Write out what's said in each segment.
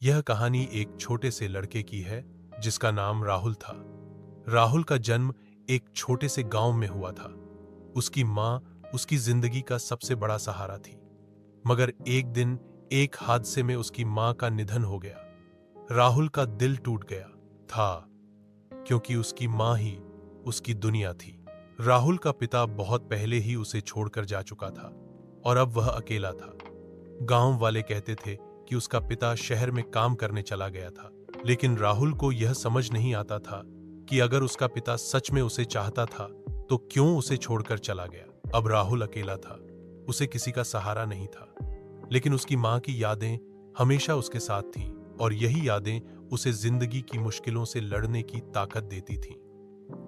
यह कहानी एक छोटे से लड़के की है जिसका नाम राहुल था। राहुल का जन्म एक छोटे से गांव में हुआ था। उसकी मां उसकी जिंदगी का सबसे बड़ा सहारा थी। मगर एक दिन एक हादसे में उसकी मां का निधन हो गया। राहुल का दिल टूट गया था क्योंकि उसकी मां ही उसकी दुनिया थी। राहुल का पिता बहुत पहले ही उसे छोड़कर जा चुका था और अब वह अकेला था। गांव वाले कहते थे कि उसका पिता शहर में काम करने चला गया था, लेकिन राहुल को यह समझ नहीं आता था कि अगर उसका पिता सच में उसे चाहता था तो क्यों उसे छोड़कर चला गया। अब राहुल अकेला था, उसे किसी का सहारा नहीं था, लेकिन उसकी मां की यादें हमेशा उसके साथ थीं और यही यादें उसे जिंदगी की मुश्किलों से लड़ने की ताकत देती थीं।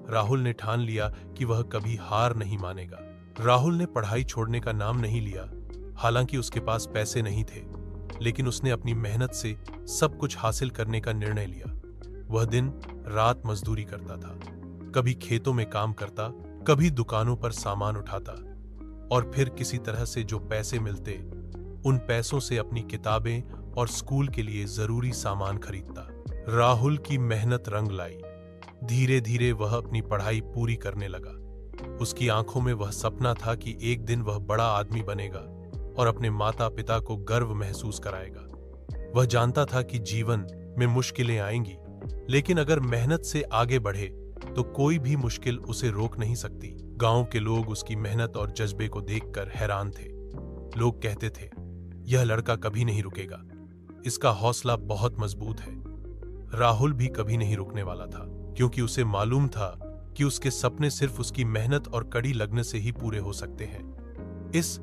राहुल ने ठान लिया कि वह कभी हार नहीं मानेगा। राहुल ने पढ़ाई छोड़ने का नाम नहीं लिया। हालांकि उसके पास पैसे नहीं थे, लेकिन उसने अपनी मेहनत से सब कुछ हासिल करने का निर्णय लिया। वह दिन रात मजदूरी करता था, कभी खेतों में काम करता, कभी दुकानों पर सामान उठाता और फिर किसी तरह से जो पैसे मिलते उन पैसों से अपनी किताबें और स्कूल के लिए जरूरी सामान खरीदता। राहुल की मेहनत रंग लाई। धीरे धीरे वह अपनी पढ़ाई पूरी करने लगा। उसकी आंखों में वह सपना था कि एक दिन वह बड़ा आदमी बनेगा और अपने माता पिता को गर्व महसूस कराएगा। वह जानता था कि जीवन में मुश्किलें आएंगी, लेकिन अगर मेहनत से आगे बढ़े तो कोई भी मुश्किल उसे रोक नहीं सकती। गांव के लोग उसकी मेहनत और जज्बे को देखकर हैरान थे। लोग कहते थे, यह लड़का कभी नहीं रुकेगा, इसका हौसला बहुत मजबूत है। राहुल भी कभी नहीं रुकने वाला था, क्योंकि उसे मालूम था कि उसके सपने सिर्फ उसकी मेहनत और कड़ी लगन से ही पूरे हो सकते हैं। इस